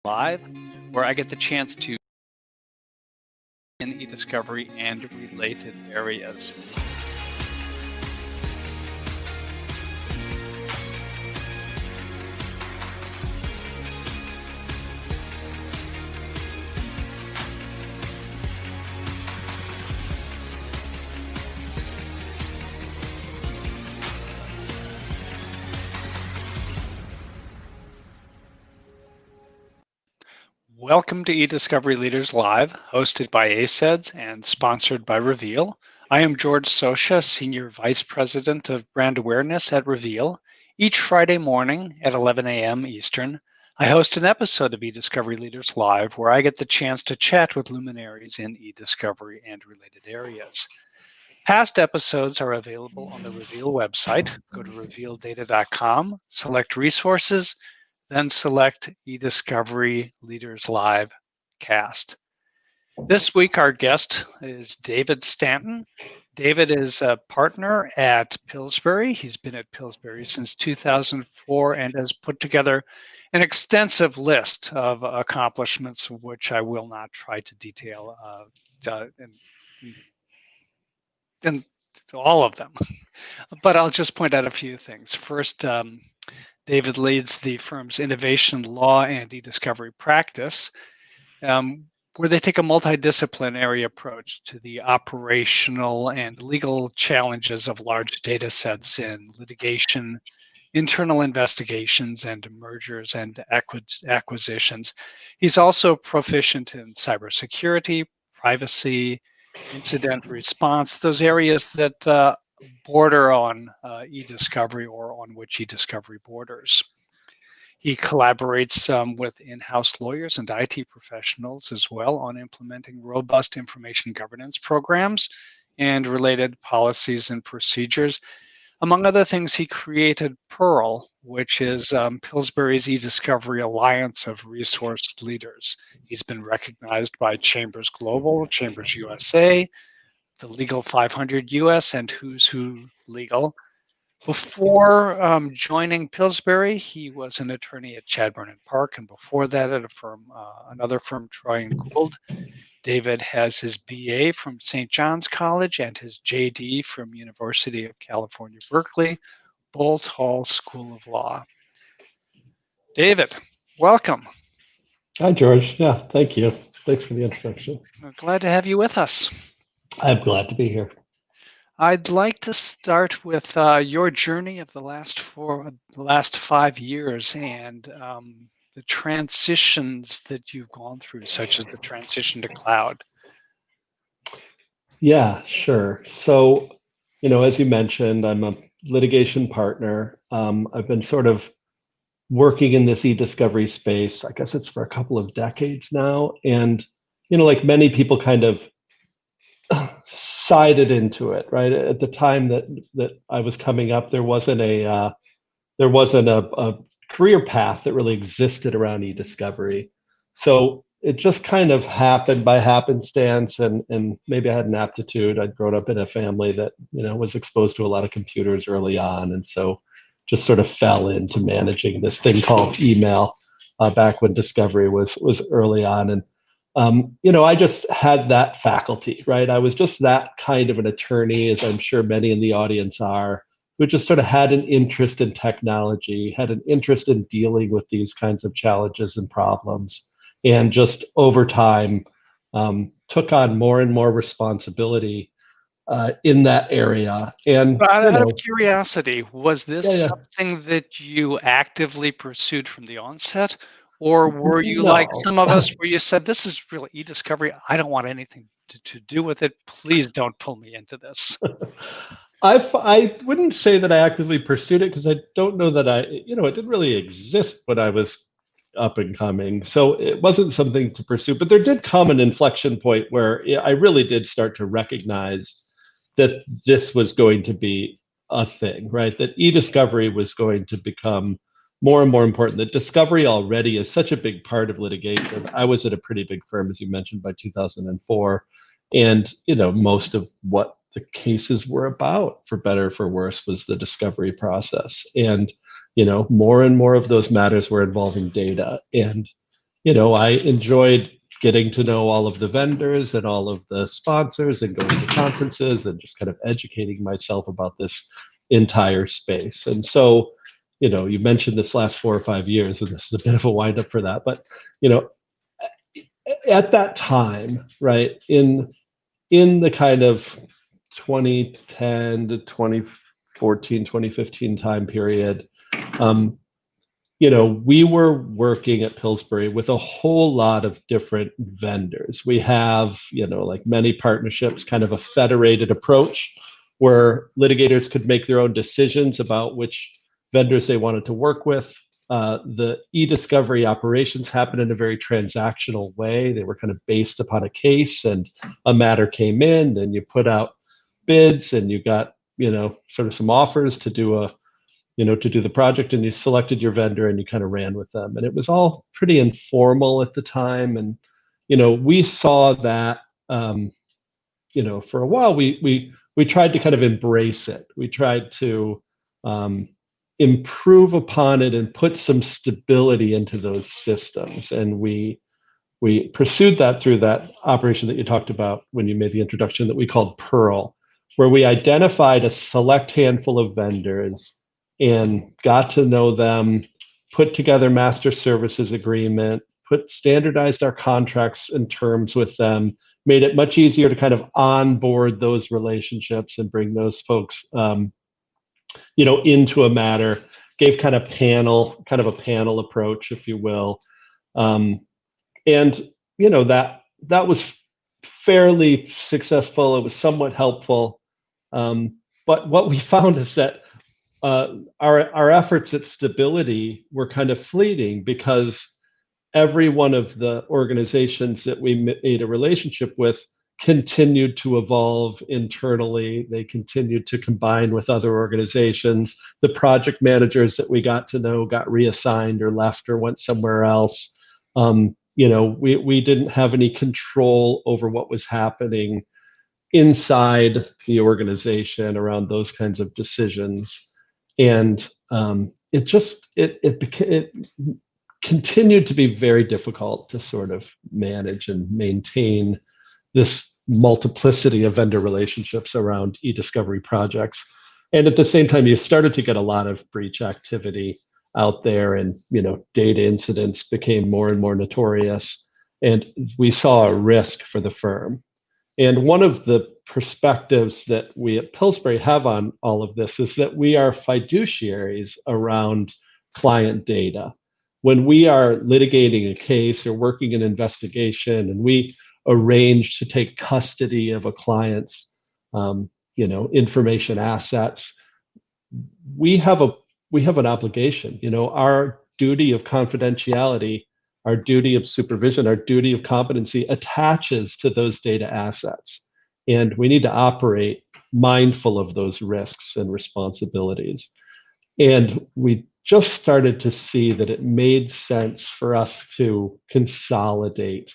Live, where I get the chance to in eDiscovery and related areas. Welcome to eDiscovery Leaders Live, hosted by ACEDS and sponsored by Reveal. I am George Socha, Senior Vice President of Brand Awareness at Reveal. Each Friday morning at 11 a.m. Eastern, I host an episode of eDiscovery Leaders Live where I get the chance to chat with luminaries in eDiscovery and related areas. Past episodes are available on the Reveal website. Go to revealdata.com, select resources, then select eDiscovery Leaders Live Cast. This week, our guest is David Stanton. David is a partner at Pillsbury. He's been at Pillsbury since 2004 and has put together an extensive list of accomplishments, which I will not try to detail in all of them. But I'll just point out a few things. First, David leads the firm's innovation law and eDiscovery practice, where they take a multidisciplinary approach to the operational and legal challenges of large data sets in litigation, internal investigations, and mergers and acquisitions. He's also proficient in cybersecurity, privacy, incident response, those areas that border on eDiscovery or on which eDiscovery borders. He collaborates with in-house lawyers and IT professionals as well on implementing robust information governance programs and related policies and procedures. Among other things, he created Pearl, which is Pillsbury's eDiscovery Alliance of Resource Leaders. He's been recognized by Chambers Global, Chambers USA, the Legal 500 US, and Who's Who Legal. Before joining Pillsbury, he was an attorney at Chadbourne and Park, and before that at a firm, another firm, Troy and Gould. David has his BA from St. John's College and his JD from University of California, Berkeley, Bolt Hall School of Law. David, welcome. Hi, George. Yeah, thank you. Thanks for the introduction. I'm glad to have you with us. I'm glad to be here. I'd like to start with your journey of the last 5 years and the transitions that you've gone through, such as the transition to cloud. Yeah, sure. So, as you mentioned, I'm a litigation partner. I've been sort of working in this eDiscovery space, I guess it's for a couple of decades now. And, like many people kind of sided into it, right? At the time that I was coming up, there wasn't a career path that really existed around eDiscovery. So it just kind of happened by happenstance, and maybe I had an aptitude. I'd grown up in a family that, was exposed to a lot of computers early on. And so just sort of fell into managing this thing called email back when Discovery was early on. And I just had that faculty, right? I was just that kind of an attorney, as I'm sure many in the audience are, who just sort of had an interest in technology, had an interest in dealing with these kinds of challenges and problems, and just over time took on more and more responsibility in that area. And out of curiosity, was this something that you actively pursued from the onset? Or were you like some of us where you said, this is really eDiscovery, I don't want anything to do with it. Please don't pull me into this. I wouldn't say that I actively pursued it because I don't know that it didn't really exist when I was up and coming. So it wasn't something to pursue. But there did come an inflection point where I really did start to recognize that this was going to be a thing, right? That eDiscovery was going to become more and more important. That discovery already is such a big part of litigation. I was at a pretty big firm, as you mentioned, by 2004. And, most of what the cases were about, for better or for worse, was the discovery process. And, more and more of those matters were involving data. And, I enjoyed getting to know all of the vendors and all of the sponsors and going to conferences and just kind of educating myself about this entire space. And so, you mentioned this last 4 or 5 years, and this is a bit of a windup for that, but, at that time, right, in the kind of 2010 to 2014, 2015 time period, we were working at Pillsbury with a whole lot of different vendors. We have, like many partnerships, kind of a federated approach where litigators could make their own decisions about which vendors they wanted to work with. The eDiscovery operations happened in a very transactional way. They were kind of based upon a case, and a matter came in, and you put out bids, and you got, sort of some offers to do the project, and you selected your vendor and you kind of ran with them. And it was all pretty informal at the time. And, we saw that, for a while, we tried to kind of embrace it. We tried to improve upon it and put some stability into those systems. And we pursued that through that operation that you talked about when you made the introduction that we called Pearl, where we identified a select handful of vendors and got to know them, put together master services agreement, standardized our contracts and terms with them, made it much easier to kind of onboard those relationships and bring those folks, into a matter, gave kind of a panel approach, if you will. And, that was fairly successful. It was somewhat helpful. But what we found is that our efforts at stability were kind of fleeting, because every one of the organizations that we made a relationship with continued to evolve internally. They continued to combine with other organizations. The project managers that we got to know got reassigned or left or went somewhere else. We didn't have any control over what was happening inside the organization around those kinds of decisions. And it continued to be very difficult to sort of manage and maintain this multiplicity of vendor relationships around eDiscovery projects. And at the same time, you started to get a lot of breach activity out there, and data incidents became more and more notorious, and we saw a risk for the firm. And one of the perspectives that we at Pillsbury have on all of this is that we are fiduciaries around client data. When we are litigating a case or working an investigation, and we arrange to take custody of a client's information assets, we have an obligation. Our duty of confidentiality, our duty of supervision, our duty of competency attaches to those data assets. And we need to operate mindful of those risks and responsibilities. And we just started to see that it made sense for us to consolidate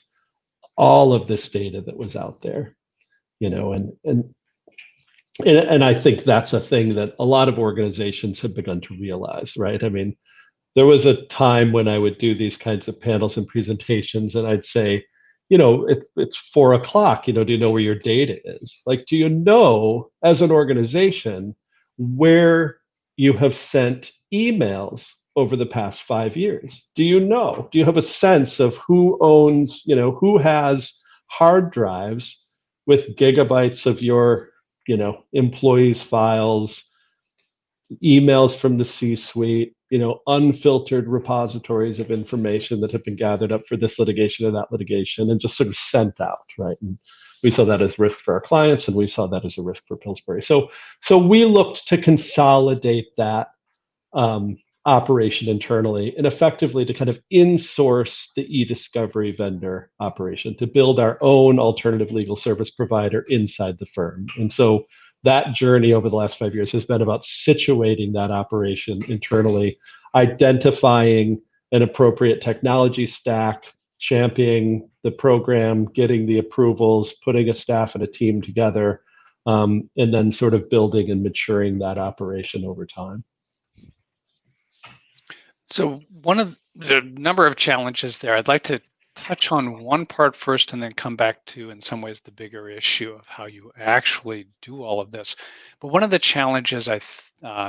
all of this data that was out there, and I think that's a thing that a lot of organizations have begun to realize, right? I mean, there was a time when I would do these kinds of panels and presentations, and I'd say, it's 4 o'clock, do you know where your data is? Like, do you know, as an organization, where you have sent emails over the past 5 years? Do you have a sense of who owns, who has hard drives with gigabytes of your, employees' files, emails from the C-suite, unfiltered repositories of information that have been gathered up for this litigation or that litigation, and just sort of sent out, right? And we saw that as risk for our clients, and we saw that as a risk for Pillsbury. So we looked to consolidate that operation internally, and effectively to kind of in-source the eDiscovery vendor operation, to build our own alternative legal service provider inside the firm. And so that journey over the last 5 years has been about situating that operation internally, identifying an appropriate technology stack, championing the program, getting the approvals, putting a staff and a team together, and then sort of building and maturing that operation over time. So one of the number of challenges there, I'd like to touch on one part first and then come back to, in some ways, the bigger issue of how you actually do all of this. But one of the challenges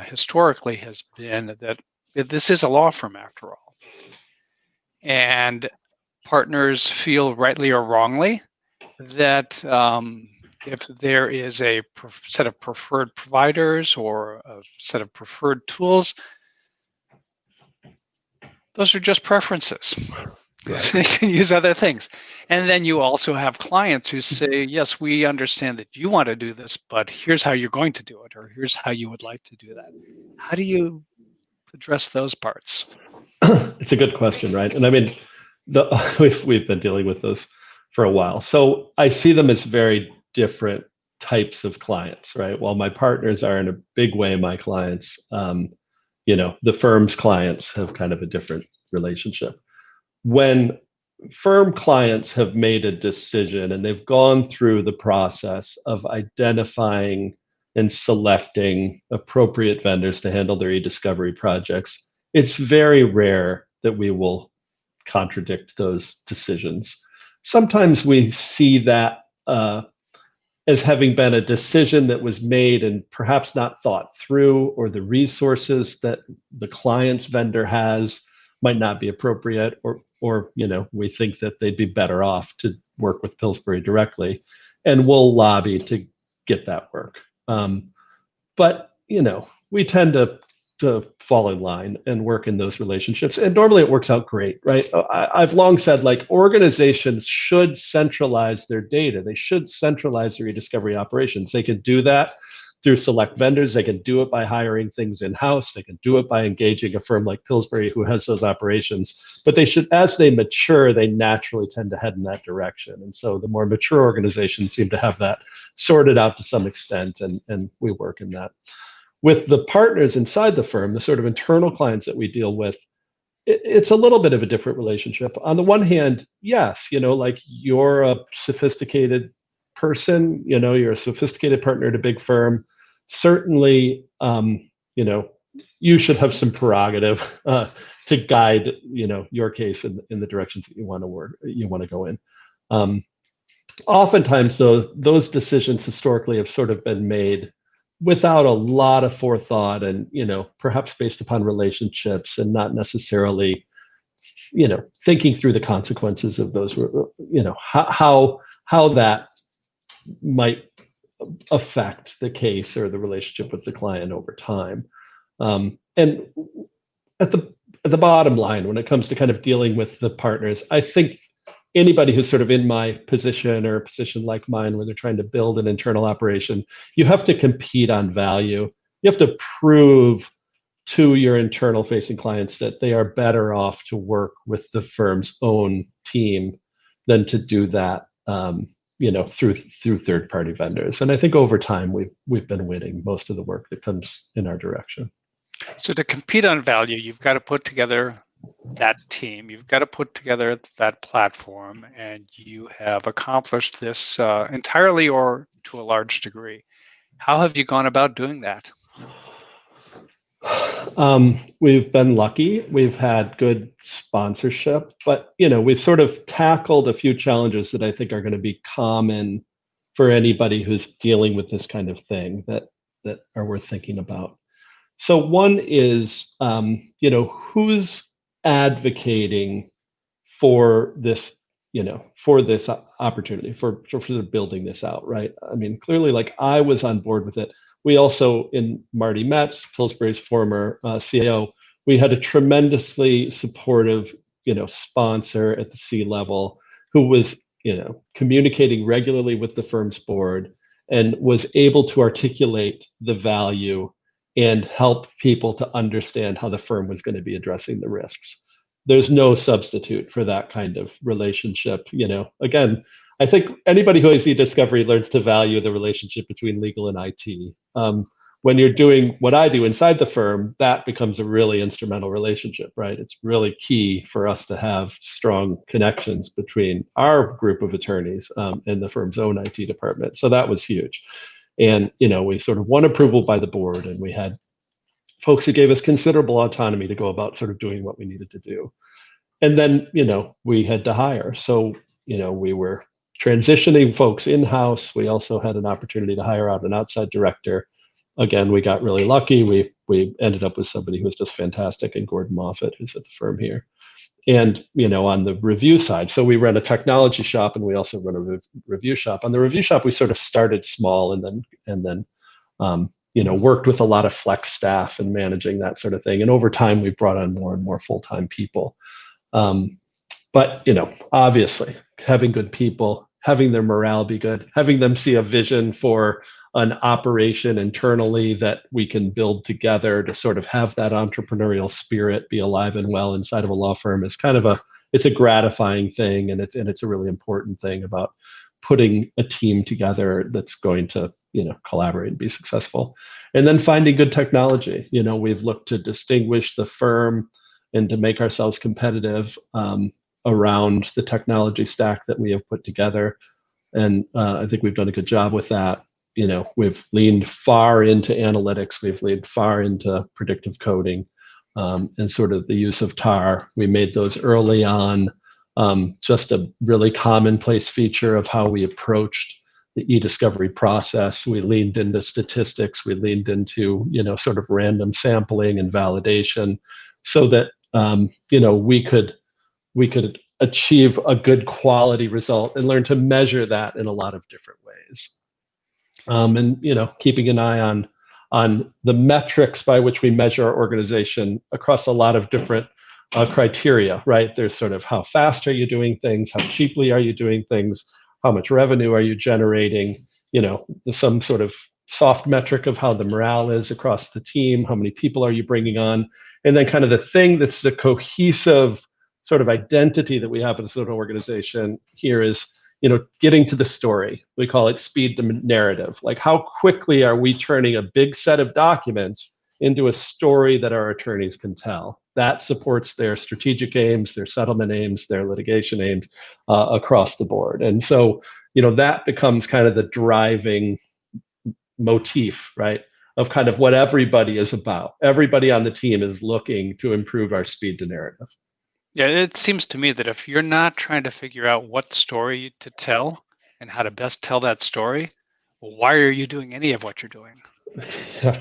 historically has been that this is a law firm after all. And partners feel rightly or wrongly that if there is a set of preferred providers or a set of preferred tools, those are just preferences. Right. They can use other things. And then you also have clients who say, yes, we understand that you want to do this, but here's how you're going to do it, or here's how you would like to do that. How do you address those parts? It's a good question, right? And I mean, we've been dealing with those for a while. So I see them as very different types of clients, right? While my partners are in a big way my clients, the firm's clients have kind of a different relationship. When firm clients have made a decision and they've gone through the process of identifying and selecting appropriate vendors to handle their eDiscovery projects, it's very rare that we will contradict those decisions. Sometimes we see that as having been a decision that was made and perhaps not thought through, or the resources that the client's vendor has might not be appropriate, or we think that they'd be better off to work with Pillsbury directly, and we'll lobby to get that work. But we tend to fall in line and work in those relationships, and normally it works out great, right? I've long said, like, organizations should centralize their data. They should centralize their eDiscovery operations. They can do that through select vendors. They can do it by hiring things in-house. They can do it by engaging a firm like Pillsbury who has those operations. But they should, as they mature, they naturally tend to head in that direction. And so the more mature organizations seem to have that sorted out to some extent, and we work in that. With the partners inside the firm, the sort of internal clients that we deal with, it's a little bit of a different relationship. On the one hand, yes, like, you're a sophisticated person, you're a sophisticated partner at a big firm. Certainly, you should have some prerogative to guide, your case in the directions that you want to go in. Oftentimes, though, those decisions historically have sort of been made without a lot of forethought, and perhaps based upon relationships, and not necessarily thinking through the consequences of those, how that might affect the case or the relationship with the client over time. And at the bottom line, when it comes to kind of dealing with the partners, I think anybody who's sort of in my position, or a position like mine, where they're trying to build an internal operation, you have to compete on value. You have to prove to your internal facing clients that they are better off to work with the firm's own team than to do that through third-party vendors. And I think over time we've been winning most of the work that comes in our direction. So to compete on value, you've got to put together that team, you've got to put together that platform, and you have accomplished this entirely or to a large degree. How have you gone about doing that? We've been lucky. We've had good sponsorship, but we've sort of tackled a few challenges that I think are going to be common for anybody who's dealing with this kind of thing that are worth thinking about. So one is, who's advocating for this, for this opportunity, for building this out, right? I mean, clearly, like, I was on board with it. We also, in Marty Metz, Pillsbury's former CIO, we had a tremendously supportive, sponsor at the C level who was, communicating regularly with the firm's board, and was able to articulate the value and help people to understand how the firm was going to be addressing the risks. There's no substitute for that kind of relationship. Again, I think anybody who has eDiscovery learns to value the relationship between legal and IT. When you're doing what I do inside the firm, that becomes a really instrumental relationship, right? It's really key for us to have strong connections between our group of attorneys and the firm's own IT department. So that was huge. And we sort of won approval by the board, and we had folks who gave us considerable autonomy to go about sort of doing what we needed to do. And then, we had to hire. So, we were transitioning folks in-house. We also had an opportunity to hire out an outside director. Again, we got really lucky. We ended up with somebody who was just fantastic, and Gordon Moffat, who's at the firm here. And, on the review side, so we run a technology shop and we also run a review shop. On the review shop, we sort of started small and then worked with a lot of flex staff and managing that sort of thing. And over time, we brought on more and more full-time people. But, obviously, having good people, having their morale be good, having them see a vision for an operation internally that we can build together to sort of have that entrepreneurial spirit be alive and well inside of a law firm is kind of it's a gratifying thing, and it's a really important thing about putting a team together that's going to collaborate and be successful. And then finding good technology. We've looked to distinguish the firm and to make ourselves competitive around the technology stack that we have put together. And I think we've done a good job with that. We've leaned far into analytics. We've leaned far into predictive coding and sort of the use of TAR. We made those early on just a really commonplace feature of how we approached the eDiscovery process. We leaned into statistics. We leaned into, sort of random sampling and validation so that, we could achieve a good quality result and learn to measure that in a lot of different ways. And keeping an eye on the metrics by which we measure our organization across a lot of different criteria, right? There's sort of how fast are you doing things, how cheaply are you doing things, how much revenue are you generating, some sort of soft metric of how the morale is across the team, how many people are you bringing on, and then kind of the thing that's the cohesive sort of identity that we have in this sort of organization here is getting to the story. We call it speed to narrative. Like, how quickly are we turning a big set of documents into a story that our attorneys can tell? That supports their strategic aims, their settlement aims, their litigation aims across the board. And so, that becomes kind of the driving motif, right, of kind of what everybody is about. Everybody on the team is looking to improve our speed to narrative. Yeah, it seems to me that if you're not trying to figure out what story to tell and how to best tell that story, why are you doing any of what you're doing? Yeah,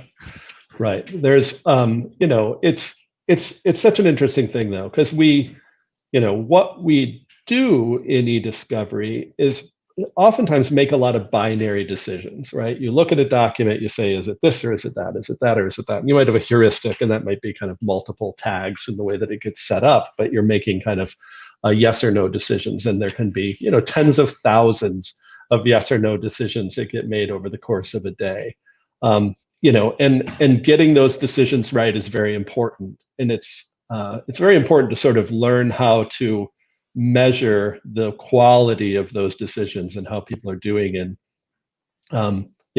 right. There's, it's such an interesting thing though, because what we do in eDiscovery is oftentimes make a lot of binary decisions, right? You look at a document, you say, is it this or is it that? Is it that or is it that? And you might have a heuristic, and that might be kind of multiple tags in the way that it gets set up, but you're making kind of yes or no decisions. And there can be, tens of thousands of yes or no decisions that get made over the course of a day. And getting those decisions right is very important. And it's very important to sort of learn how to measure the quality of those decisions and how people are doing, and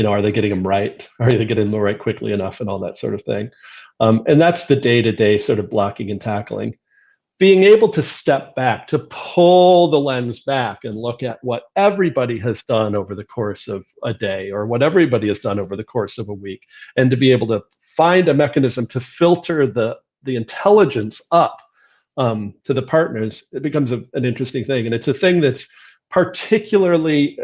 are they getting them right? Are they getting them right quickly enough, and all that sort of thing? And that's the day-to-day sort of blocking and tackling. Being able to step back, to pull the lens back and look at what everybody has done over the course of a day, or what everybody has done over the course of a week, and to be able to find a mechanism to filter the intelligence up to the partners, it becomes an interesting thing. And it's a thing that's particularly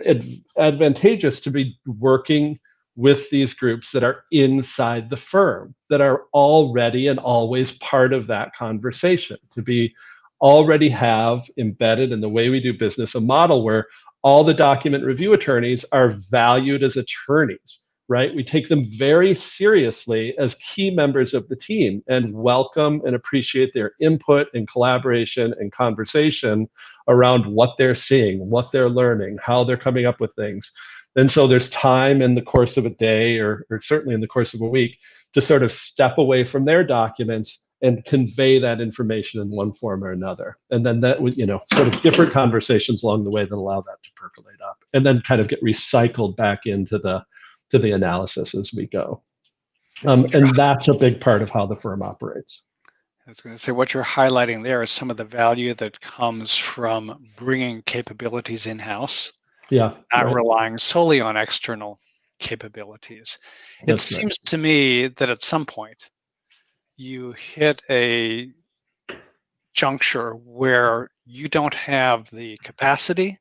advantageous to be working with these groups that are inside the firm, that are already and always part of that conversation, to be already have embedded in the way we do business a model where all the document review attorneys are valued as attorneys, right? We take them very seriously as key members of the team and welcome and appreciate their input and collaboration and conversation around what they're seeing, what they're learning, how they're coming up with things. And so there's time in the course of a day, or certainly in the course of a week, to sort of step away from their documents and convey that information in one form or another. And then that would, sort of different conversations along the way that allow that to percolate up and then kind of get recycled back into the analysis as we go. And that's a big part of how the firm operates. I was going to say, what you're highlighting there is some of the value that comes from bringing capabilities in-house, not relying solely on external capabilities. It seems to me that at some point, you hit a juncture where you don't have the capacity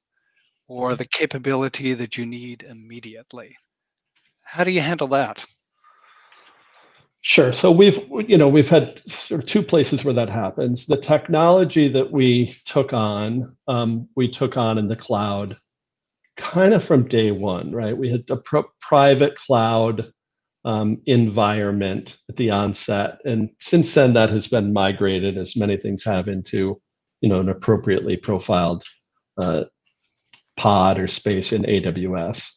or the capability that you need immediately. How do you handle that? Sure. So we've had sort of two places where that happens. The technology that we took on in the cloud kind of from day one, right? We had a private cloud environment at the onset, and since then that has been migrated, as many things have, into an appropriately profiled pod or space in AWS.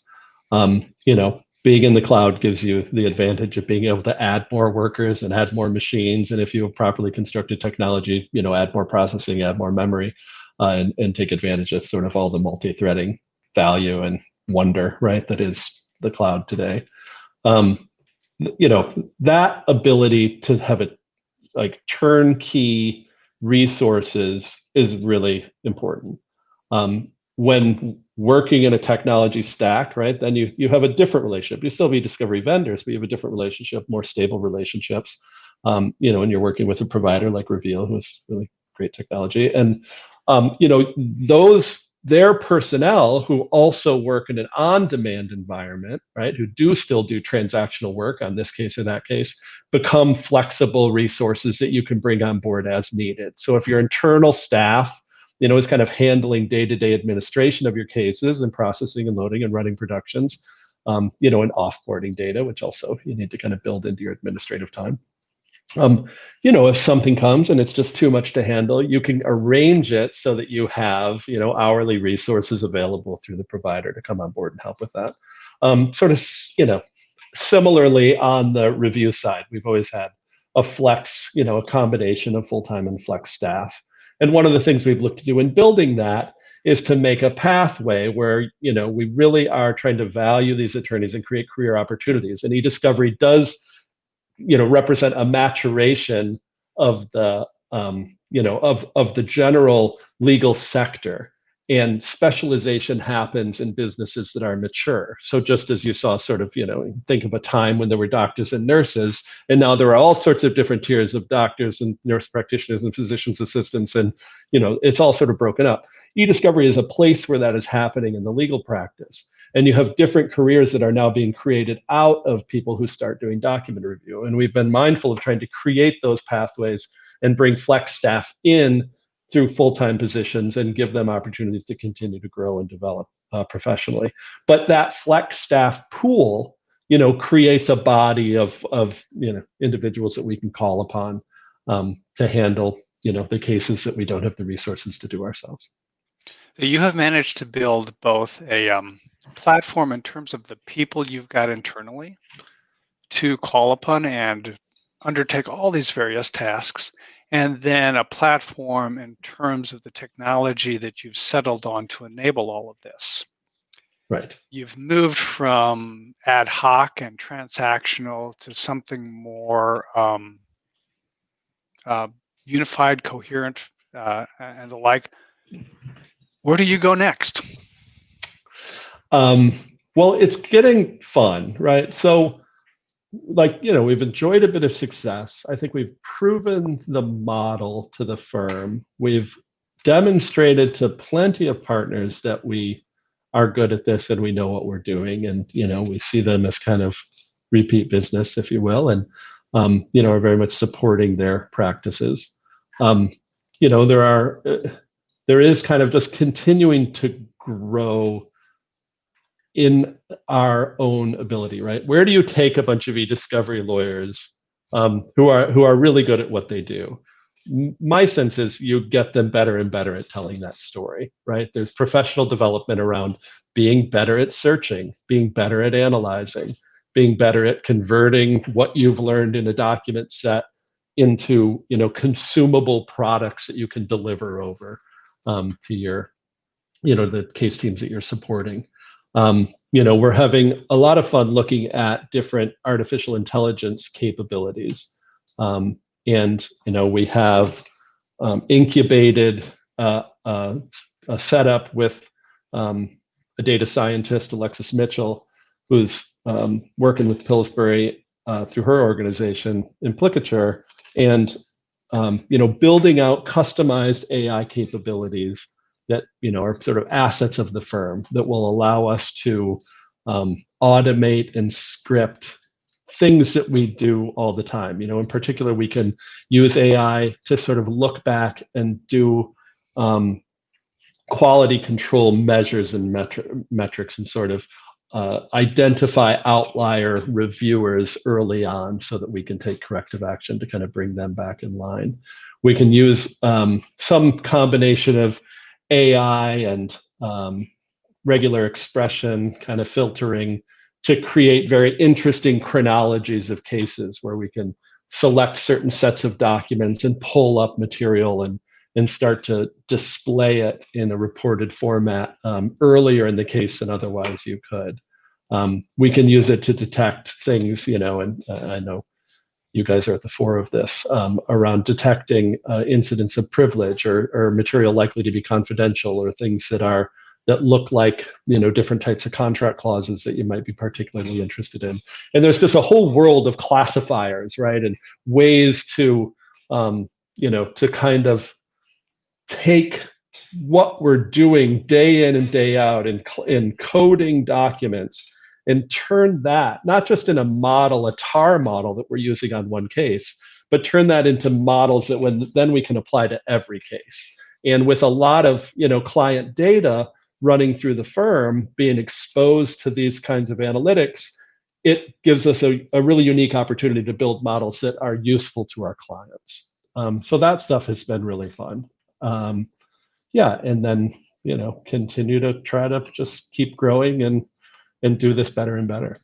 Being in the cloud gives you the advantage of being able to add more workers and add more machines, and if you have properly constructed technology, add more processing, add more memory, and take advantage of sort of all the multi-threading value and wonder, right, that is the cloud today. That ability to have it like turnkey resources is really important. When working in a technology stack, right, then you have a different relationship. You still be discovery vendors, but you have a different relationship, more stable relationships. And you're working with a provider like Reveal, who's really great technology, and their personnel who also work in an on-demand environment, right, who do still do transactional work on this case or that case, become flexible resources that you can bring on board as needed. So if your internal staff, is kind of handling day-to-day administration of your cases and processing and loading and running productions, and offboarding data, which also you need to kind of build into your administrative time. If something comes and it's just too much to handle, you can arrange it so that you have, hourly resources available through the provider to come on board and help with that. Similarly on the review side, we've always had a flex, a combination of full-time and flex staff. And one of the things we've looked to do in building that is to make a pathway where, we really are trying to value these attorneys and create career opportunities. And eDiscovery does represent a maturation of the of the general legal sector, and specialization happens in businesses that are mature. So just as you saw sort of, think of a time when there were doctors and nurses, and now there are all sorts of different tiers of doctors and nurse practitioners and physician's assistants, and it's all sort of broken up. eDiscovery is a place where that is happening in the legal practice. And you have different careers that are now being created out of people who start doing document review. And we've been mindful of trying to create those pathways and bring flex staff in through full-time positions and give them opportunities to continue to grow and develop professionally. But that flex staff pool, creates a body of individuals that we can call upon to handle, the cases that we don't have the resources to do ourselves. So you have managed to build both a platform in terms of the people you've got internally to call upon and undertake all these various tasks, and then a platform in terms of the technology that you've settled on to enable all of this. Right. You've moved from ad hoc and transactional to something more unified, coherent, and the like. Where do you go next? Well, it's getting fun, right? So, we've enjoyed a bit of success. I think we've proven the model to the firm. We've demonstrated to plenty of partners that we are good at this and we know what we're doing. And, we see them as kind of repeat business, if you will, and, are very much supporting their practices. There is kind of just continuing to grow in our own ability, right? Where do you take a bunch of eDiscovery lawyers who are really good at what they do? My sense is you get them better and better at telling that story, right? There's professional development around being better at searching, being better at analyzing, being better at converting what you've learned in a document set into, consumable products that you can deliver over to your, the case teams that you're supporting. We're having a lot of fun looking at different artificial intelligence capabilities. And, we have incubated a setup with a data scientist, Alexis Mitchell, who's working with Pillsbury through her organization, Implicature, And building out customized AI capabilities that are sort of assets of the firm that will allow us to automate and script things that we do all the time. In particular, we can use AI to sort of look back and do quality control measures and metrics and sort of identify outlier reviewers early on so that we can take corrective action to kind of bring them back in line. We can use some combination of AI and regular expression kind of filtering to create very interesting chronologies of cases where we can select certain sets of documents and pull up material and start to display it in a reported format earlier in the case than otherwise you could. We can use it to detect things, and I know you guys are at the fore of this, around detecting incidents of privilege or material likely to be confidential or things that look like different types of contract clauses that you might be particularly interested in. And there's just a whole world of classifiers, right, and ways to to kind of take what we're doing day in and day out in coding documents and turn that, not just in a model, a tar model that we're using on one case, but turn that into models that then we can apply to every case. And with a lot of client data running through the firm, being exposed to these kinds of analytics, it gives us a really unique opportunity to build models that are useful to our clients. So that stuff has been really fun. And then continue to try to just keep growing and do this better and better.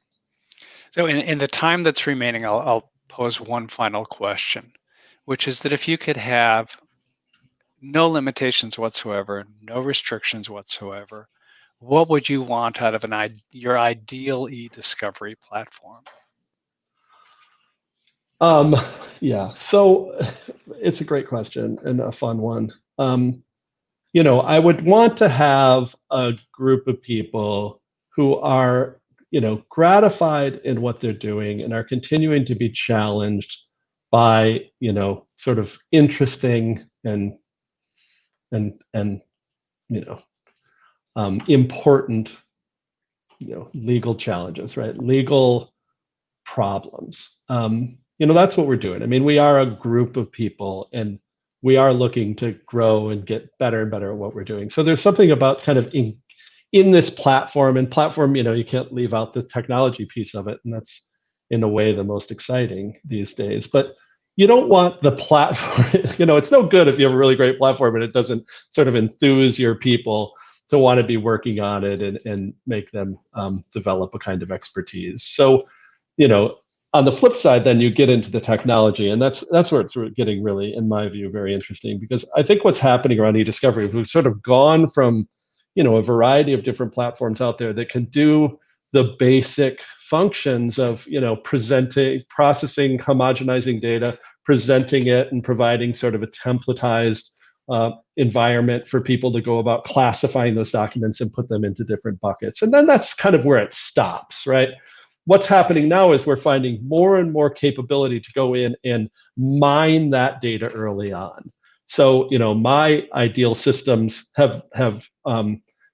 So in the time that's remaining, I'll pose one final question, which is that if you could have no limitations whatsoever, no restrictions whatsoever, what would you want out of your ideal eDiscovery platform? So it's a great question and a fun one. I would want to have a group of people who are, gratified in what they're doing and are continuing to be challenged by, sort of interesting and important, legal challenges, right? Legal problems. That's what we're doing. I mean, we are a group of people and we are looking to grow and get better and better at what we're doing. So there's something about kind of in this platform, you can't leave out the technology piece of it. And that's in a way the most exciting these days. But you don't want the platform, it's no good if you have a really great platform and it doesn't sort of enthuse your people to want to be working on it and make them develop a kind of expertise. So, on the flip side, then you get into the technology, and that's where it's getting really, in my view, very interesting, because I think what's happening around eDiscovery, we've sort of gone from, a variety of different platforms out there that can do the basic functions of, presenting, processing, homogenizing data, presenting it, and providing sort of a templatized environment for people to go about classifying those documents and put them into different buckets. And then that's kind of where it stops, right? What's happening now is we're finding more and more capability to go in and mine that data early on. So, my ideal systems have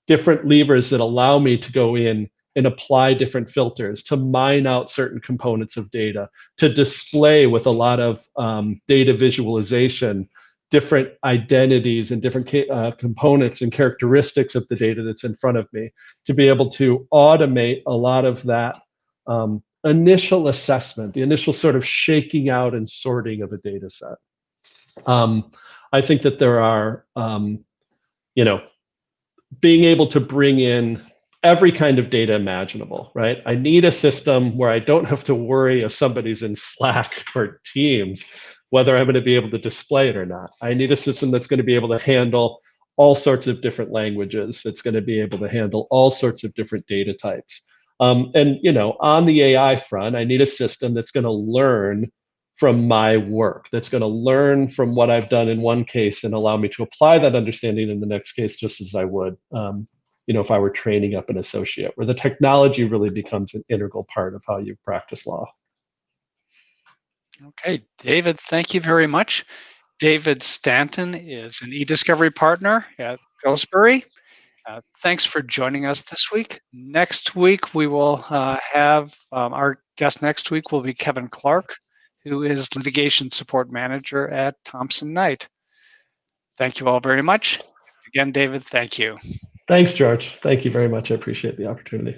different levers that allow me to go in and apply different filters to mine out certain components of data, to display with a lot of data visualization, different identities and different components and characteristics of the data that's in front of me, to be able to automate a lot of that initial assessment, the initial sort of shaking out and sorting of a data set. I think that there are, being able to bring in every kind of data imaginable, right? I need a system where I don't have to worry if somebody's in Slack or Teams, whether I'm going to be able to display it or not. I need a system that's going to be able to handle all sorts of different languages. It's going to be able to handle all sorts of different data types. And, on the AI front, I need a system that's going to learn from my work, that's going to learn from what I've done in one case and allow me to apply that understanding in the next case, just as I would, if I were training up an associate, where the technology really becomes an integral part of how you practice law. Okay, David, thank you very much. David Stanton is an eDiscovery partner at Pillsbury. Thanks for joining us this week. Next week, we will have our guest next week will be Kevin Clark, who is litigation support manager at Thompson Knight. Thank you all very much. Again, David, thank you. Thanks, George. Thank you very much. I appreciate the opportunity.